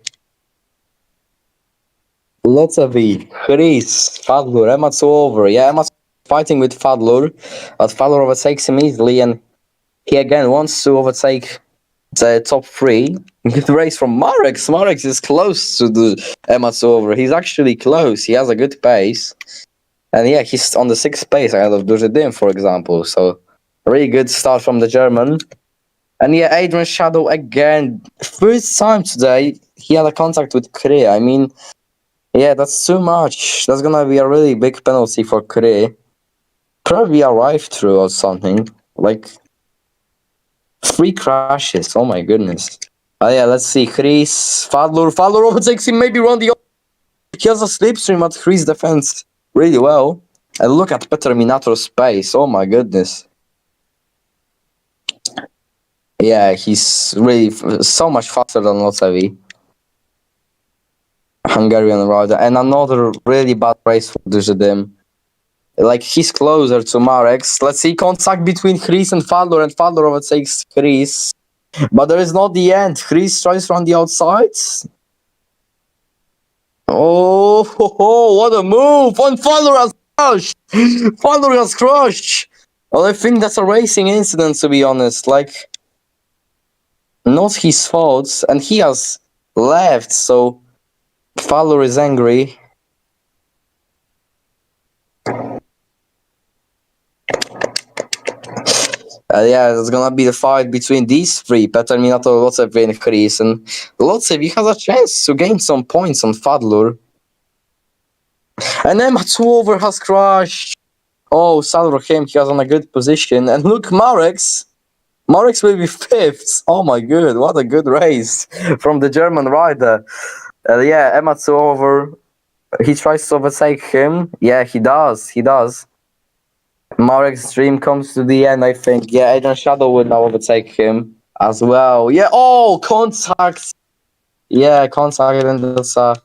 Lotsevi, Chris, Fadlur, Matsuover. Yeah, Matsuover fighting with Fadlur, but Fadlur overtakes him easily, and he again wants to overtake the top 3. Good race from Marek. Marek is close to the Matsuover. He's actually close. He has a good pace. And yeah, he's on the 6th place ahead of Dujedim, for example. So, really good start from the German. And yeah, Adrian Shadow again. First time today, he had a contact with Kree. I mean, yeah, that's too much. That's gonna be a really big penalty for Kree. Probably a drive through or something. Like, 3 crashes. Oh my goodness. Oh yeah, let's see. Chris, Fadlur overtakes him, maybe run the. He has a slipstream at Chris' defense really well. And look at Peter Minator's pace. Oh my goodness. Yeah, he's really so much faster than Lotsevi. Hungarian rider. And another really bad race for Dujedim. Like, he's closer to Marek's. Let's see, contact between Chris and Fadlur overtakes Chris. But there is not the end. Chris tries from the outside. Oh, what a move! And Fowler has crushed! Fowler has crushed! Well, I think that's a racing incident, to be honest. Like, not his fault, and he has left, so Fowler is angry. Yeah, it's gonna be the fight between these 3, Peter Minato, Lotsev, and Chris. And Lotsev, he has a chance to gain some points on Fadlur. And then Matsuover has crashed. Oh, Salvador came, he was on a good position. And look, Marek's will be 5th. Oh my god, what a good race from the German rider. Yeah, Matsuover, he tries to overtake him. Yeah, he does. Marek's dream comes to the end, I think. Yeah, Adrian Shadow will now overtake him as well. Yeah, oh, contact. Yeah, contact, and that's a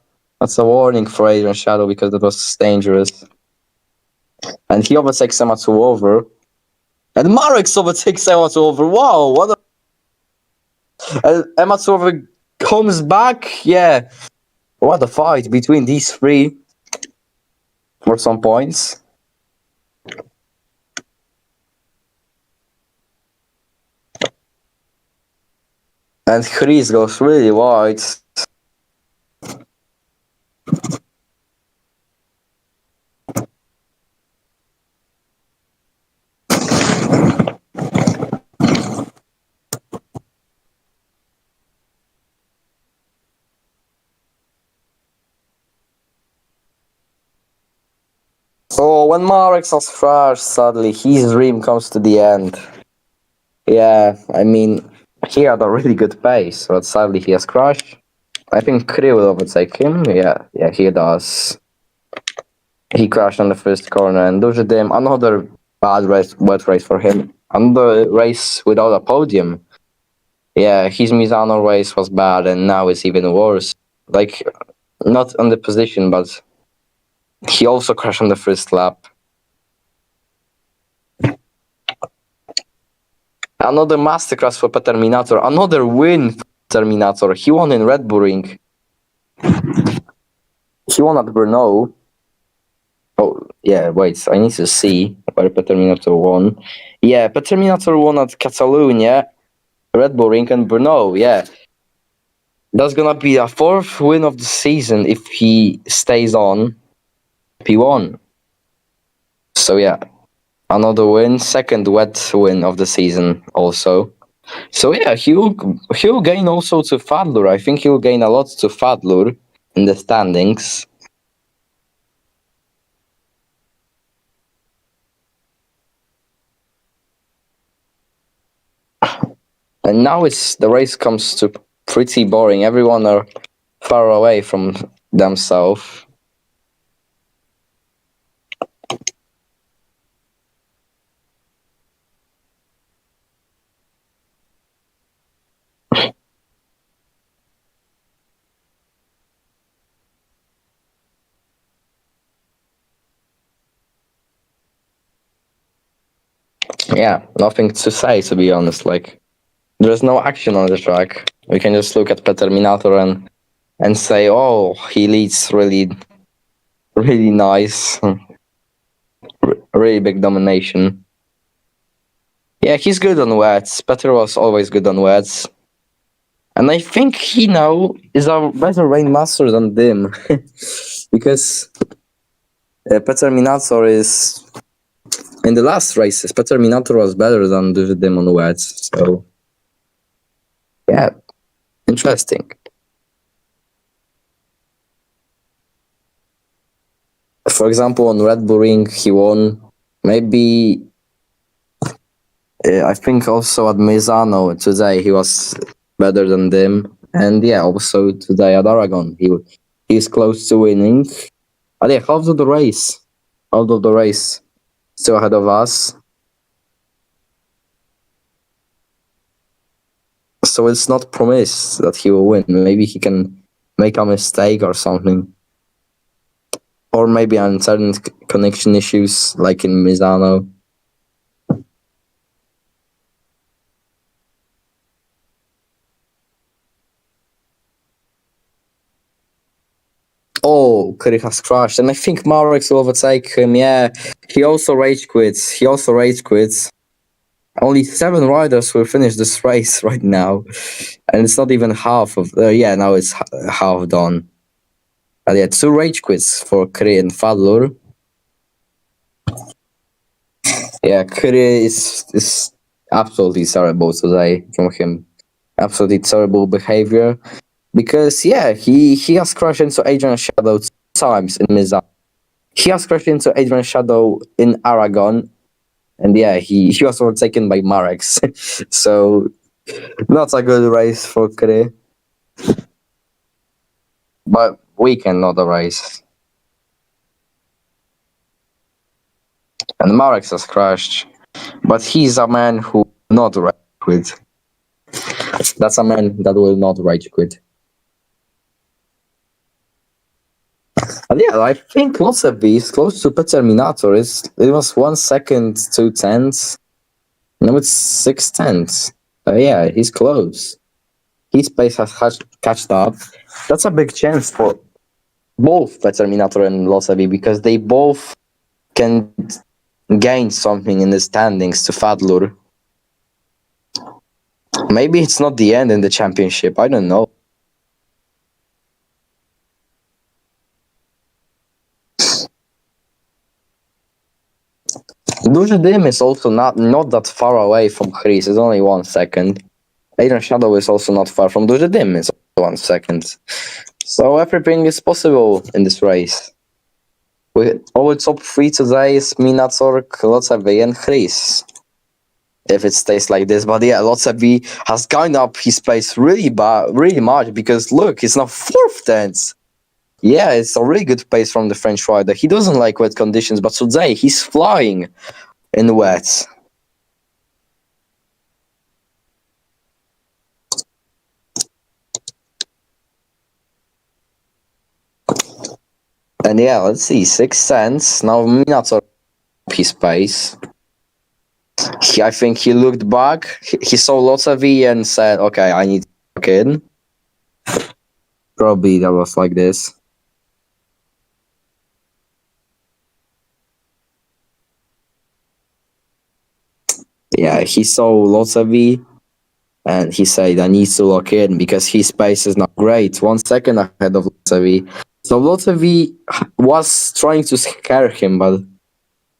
warning for Adrian Shadow because that was dangerous. And he overtakes Matsuover. And Marek's overtakes Matsuover. Wow, what a... Matsuover comes back. Yeah, what a fight between these 3 for some points. And Chris goes really wide. So when Marek has crashed, sadly, his dream comes to the end. Yeah, I mean, he had a really good pace, but sadly he has crashed. I think Kree will overtake him. Yeah, he does. He crashed on the first corner, and Dujedim, another bad wet race for him. Another race without a podium. Yeah, his Misano race was bad, and now it's even worse. Like, not on the position, but he also crashed on the first lap. Another masterclass for Terminator. Another win for Terminator. He won in Red Bull Ring. He won at Brno. Oh, yeah, wait, I need to see where Terminator won. Yeah, Terminator won at Catalonia, Red Bull Ring, and Brno, yeah. That's gonna be a fourth win of the season if he stays on P1. So, yeah, another win, second wet win of the season also. So, yeah, he'll gain also to Fadlur. I think he'll gain a lot to Fadlur in the standings. And now the race comes to pretty boring. Everyone are far away from themselves. Yeah, nothing to say, to be honest. Like, there's no action on the track. We can just look at Terminator and say, oh, he leads really, really nice. Really big domination. Yeah, he's good on wets. Peter was always good on wets. And I think he now is a better rain master than Dim. Because Terminator is... In the last races, Terminator was better than Dim on wets. So, yeah, interesting. For example, on Red Bull Ring, he won. Maybe I think also at Misano today he was better than them, and yeah, also today at Aragon he's close to winning. But yeah, half of the race, still ahead of us. So it's not promised that he will win. Maybe he can make a mistake or something. Or maybe on certain connection issues, like in Misano. Oh, Curry has crashed, and I think Marek will overtake him. Yeah, he also rage quits. Only 7 riders will finish this race right now, and it's not even half of. Yeah, now it's half done. And yeah, 2 rage quits for Curry and Fadlur. Yeah, Curry is absolutely terrible today from him. Absolutely terrible behavior. Because yeah, he has crashed into Adrian Shadow 2 times in Misano. He has crashed into Adrian Shadow in Aragon. And yeah, he was overtaken by Marek. So not a good race for Kry. But we cannot race. And Marek has crashed. But he's a man who will not rage quit. That's a man that will not rage quit. And yeah, I think Losevi is close to Terminator. It was 1 second, 2 tenths. Now it's 6 tenths. Yeah, he's close. His pace has catched up. That's a big chance for both Terminator and Losevi because they both can gain something in the standings to Fadlur. Maybe it's not the end in the championship. I don't know. Duży Dim is also not that far away from Chris. It's only 1 second. Adrian Shadow is also not far from Duży Dim. It's 1 second. So everything is possible in this race. Our top 3 today is Minator, Locevi, and Chris. If it stays like this, but yeah, Locevi has gone up his pace really much because look, it's now 4th tenths. Yeah, it's a really good pace from the French rider. He doesn't like wet conditions, but today he's flying in wet. And yeah, let's see, 6 cents. Now Minator his pace. I think he looked back, he saw lots of V and said, okay, I need to lock in. Probably that was like this. Yeah, he saw lots of V and he said, I need to lock in because his pace is not great. 1 second ahead of Lotsavi. So Lotsavi was trying to scare him, but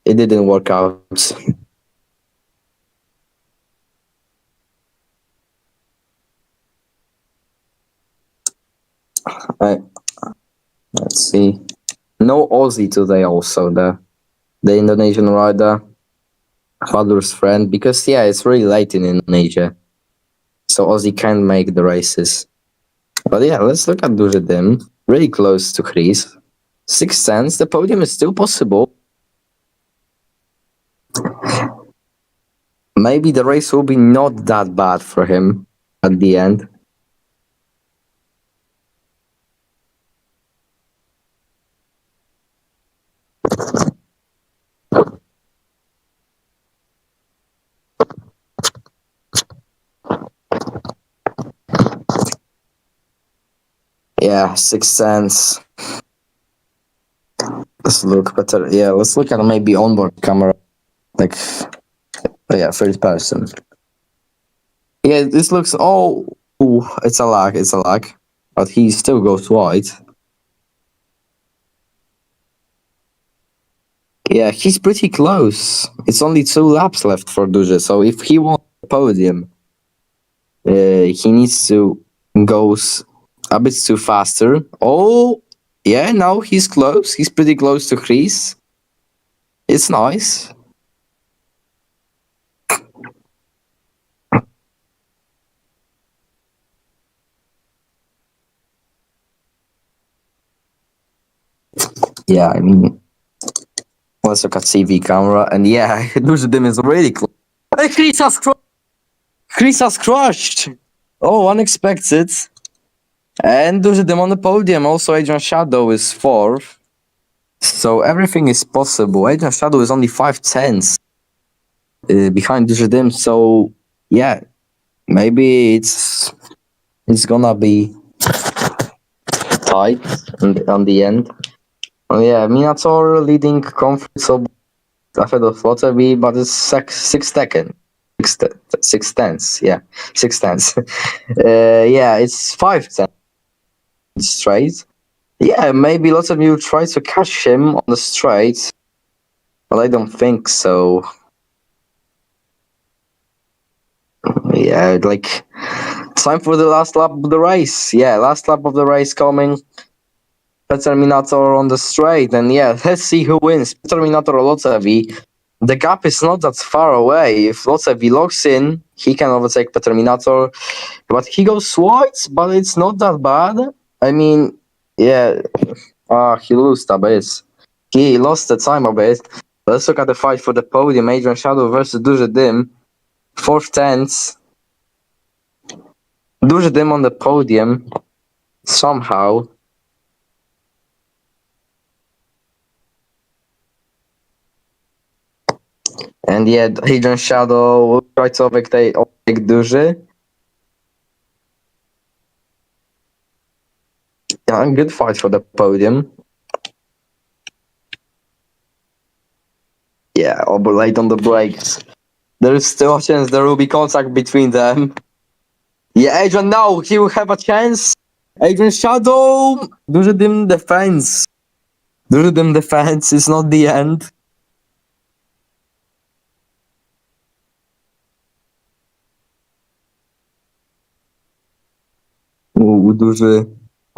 it didn't work out. Let's see. No Aussie today also, the Indonesian rider, father's friend, because yeah, it's really late in Indonesia. So Aussie can't make the races. But yeah, let's look at Dujedim. Really close to Chris. 6 tenths, the podium is still possible. Maybe the race will be not that bad for him at the end. Yeah, 6 tenths. Let's look better. Yeah, let's look at maybe onboard camera. Like, yeah, first person. Yeah, this looks. Oh, it's a lag. It's a lag. But he still goes wide. Yeah, he's pretty close. It's only 2 laps left for Duje. So if he wants the podium, he needs to go a bit too faster. Oh, yeah, now he's close. He's pretty close to Chris. It's nice. Yeah, I mean, let's look at CV camera. And yeah, Dujedim is really close. Hey, Chris has crushed. Oh, unexpected. And Dujedim on the podium. Also, Adrian Shadow is 4th. So everything is possible. Adrian Shadow is only 5 tenths behind Dujedim. So yeah, maybe it's gonna be tight on the end. Oh yeah, Minator leading comfort ahead of Lottery, but it's 6 seconds. 6 tenths, yeah, 6 tenths. Yeah, it's 5 tenths straight. Yeah, maybe lots of you try to catch him on the straight, but I don't think so. Yeah, like, time for the last lap of the race. Yeah, last lap of the race coming. Peter Minator on the straight, and yeah, let's see who wins. Peter Minator or Lotsevi. The gap is not that far away. If Lotsevi locks in, he can overtake Peter Minator, but he goes wide, but it's not that bad. I mean, yeah, he lost a bit. He lost the time a bit. Let's look at the fight for the podium. Adrian Shadow versus Dujedim. 4 tenths. Dujedim on the podium. Somehow. And yeah, Adrian Shadow will try to overtake Duży. Yeah, good fight for the podium. Yeah, but late on the brakes. There is still a chance there will be contact between them. Yeah, Adrian now, he will have a chance. Adrian Shadow, Dujedim defense. Dujedim defense is not the end. Ooh, Duży.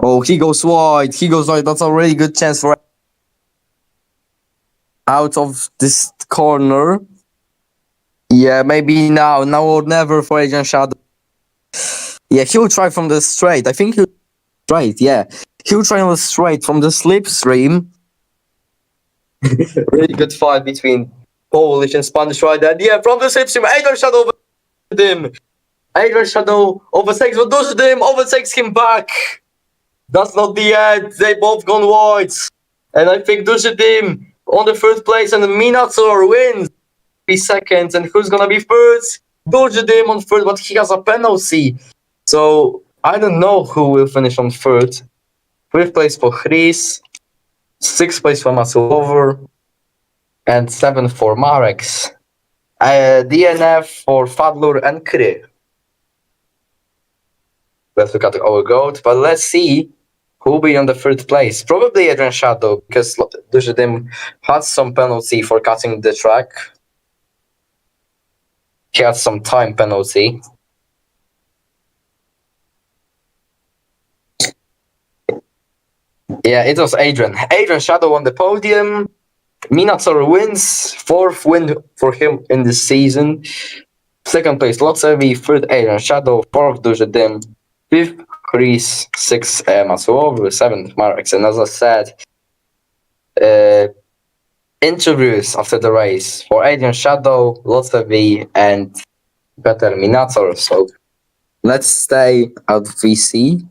Oh, he goes wide. He goes wide. That's a really good chance for out of this corner. Yeah, maybe now or never for Adrian Shadow. Yeah, he'll try from the straight. I think he'll straight. Yeah, he'll try on the straight from the slipstream. Really good fight between Polish and Spanish rider. And yeah, from the slipstream, Adrian Shadow overtakes him. Adrian Shadow overtakes him, overtakes him back. That's not the end. They both gone wide. And I think Dujedim on the 3rd place and Minator wins. seconds, and who's gonna be third? Dojadim on third, but he has a penalty. So I don't know who will finish on third. Fifth place for Chris, sixth place for Masulover, and seventh for Marex. DNF for Fadlur and Kri. Let's look at our goat, but let's see who will be on the third place. Probably Adrian Shadow, because Dojadim had some penalty for cutting the track. He had some time penalty. Yeah, it was Adrian. Adrian Shadow on the podium. Minator wins. Fourth win for him in this season. Second place, Lotsevi. Third, Adrian Shadow. Fourth, Dojadim. Fifth, Chris. Sixth, Masuov. Seventh, Marex. And as I said, interviews after the race for Adrian Shadow, Lotsevi, and Peter Minator. So let's stay at VC.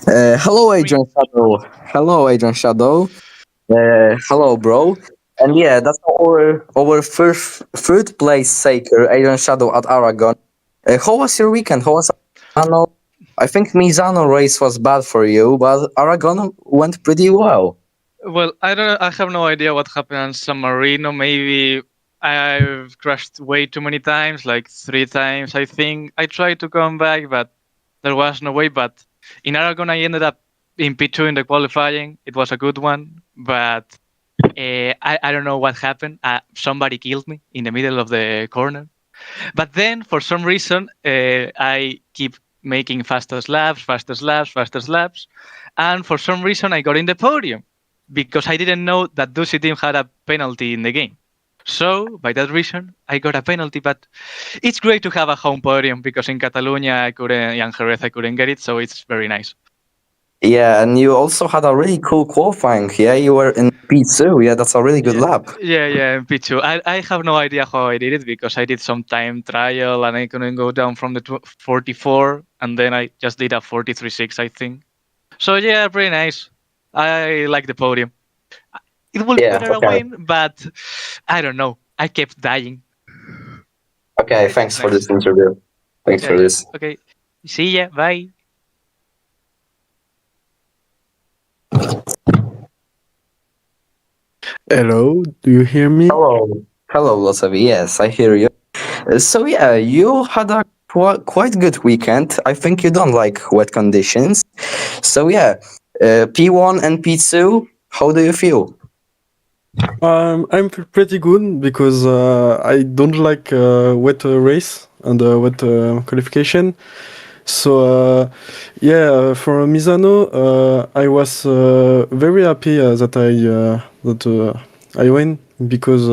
Hello, Adrian Shadow. Hello, Adrian Shadow. Hello, bro. And yeah, that's our first third place taker, Adrian Shadow at Aragon. How was your weekend? How was Misano? I think Misano race was bad for you, but Aragon went pretty well. Well, I don't. I have no idea what happened in San Marino. Maybe I've crashed way too many times, like 3 times. I think I tried to come back, but there was no way. But in Aragon, I ended up in P2 in the qualifying. It was a good one, but I don't know what happened. Somebody killed me in the middle of the corner. But then, for some reason, I keep making fastest laps, and for some reason, I got in the podium because I didn't know that Dusi team had a penalty in the game. So, by that reason, I got a penalty. But it's great to have a home podium because in Catalonia, I couldn't, and Jerez, I couldn't get it. So it's very nice. Yeah, and you also had a really cool qualifying. Yeah, you were in P2. Yeah, that's a really good lap. Yeah, P2. I have no idea how I did it because I did some time trial and I couldn't go down from the 44, and then I just did a 43.6, I think. So yeah, pretty nice. I like the podium. It will be better a win, but I don't know. I kept dying. Okay, thanks for this interview. Thanks for this. Okay, see ya. Bye. Hello, do you hear me? Hello, Losavi. Yes, I hear you. So yeah, you had a quite good weekend. I think you don't like wet conditions. So yeah, P1 and P2. How do you feel? I'm pretty good because I don't like wet race and wet qualification. So yeah, for Misano, I was very happy that I win because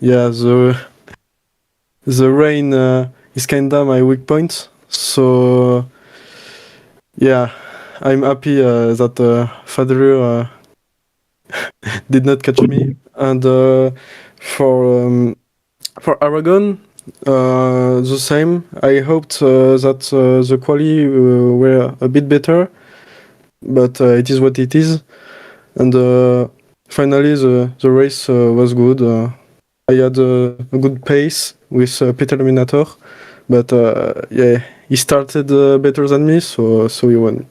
yeah, the rain is kinda my weak point. So yeah, I'm happy that Fadru did not catch me. And for Aragon, the same. I hoped that the quali were a bit better, but it is what it is. And finally, the race was good. I had a good pace with Peter Minator, but yeah, he started better than me, so he won.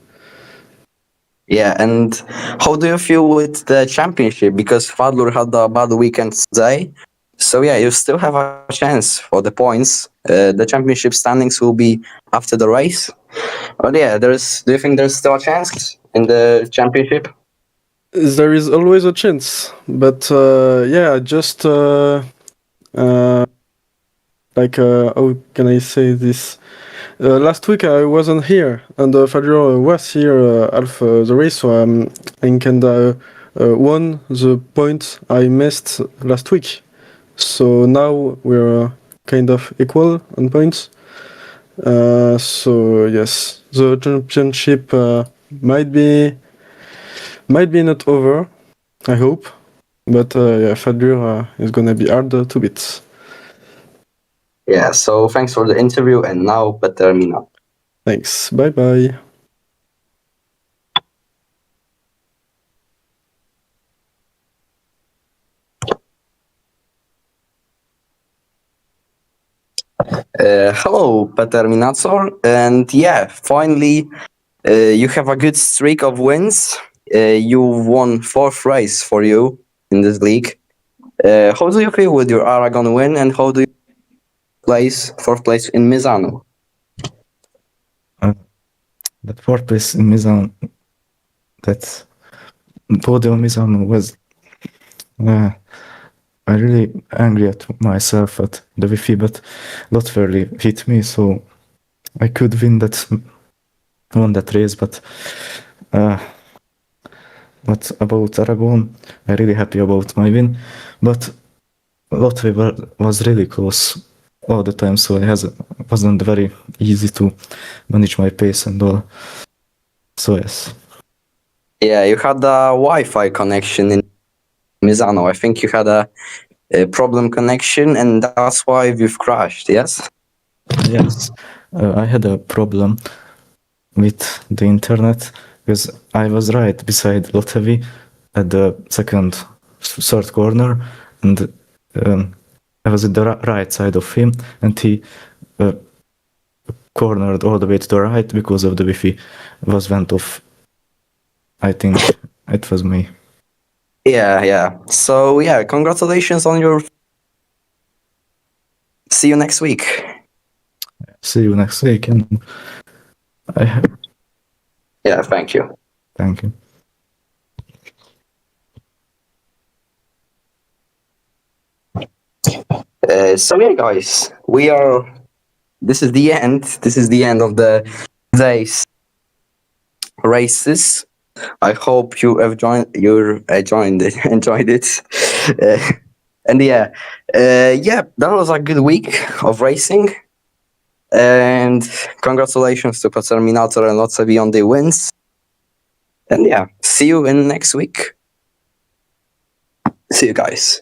Yeah, and how do you feel with the championship? Because Fadlur had a bad weekend today. So yeah, you still have a chance for the points. The championship standings will be after the race. But yeah, do you think there's still a chance in the championship? There is always a chance, but yeah, just like how can I say this? Last week I wasn't here, and Fabio was here half the race, so I kinda won the point I missed last week. So now we're kind of equal on points. So yes, the championship might be not over. I hope, but yeah, Fadlur is gonna be hard to beat. Yeah, so thanks for the interview, and now termina. Thanks. Bye bye. Hello, Terminator, and yeah, finally, you have a good streak of wins. You won 4th race for you in this league. How do you feel with your Aragon win, and how do you place 4th place in Misano? The 4th place in Misano, that podium Misano was. I really angry at myself at the Wi-Fi, but Lotferly hit me, so I could won that race. But about Aragon, I'm really happy about my win. But Lotfi was really close all the time, so it wasn't very easy to manage my pace and all. So yes. Yeah, you had a Wi-Fi connection in Misano. I think you had a problem connection, and that's why we've crashed. Yes. Yes, I had a problem with the internet because I was right beside Lotevi at the third corner, and I was at the right side of him, and he cornered all the way to the right because of the Wi-Fi went off. I think it was me. Yeah. So yeah, congratulations on your. See you next week. See you next week, and Yeah, thank you. Thank you. So yeah, guys, this is the end. This is the end of the day's races. I hope you have enjoyed it. And yeah, that was a good week of racing. And congratulations to Terminator and Lotsevi on the wins. And yeah, see you in next week. See you guys.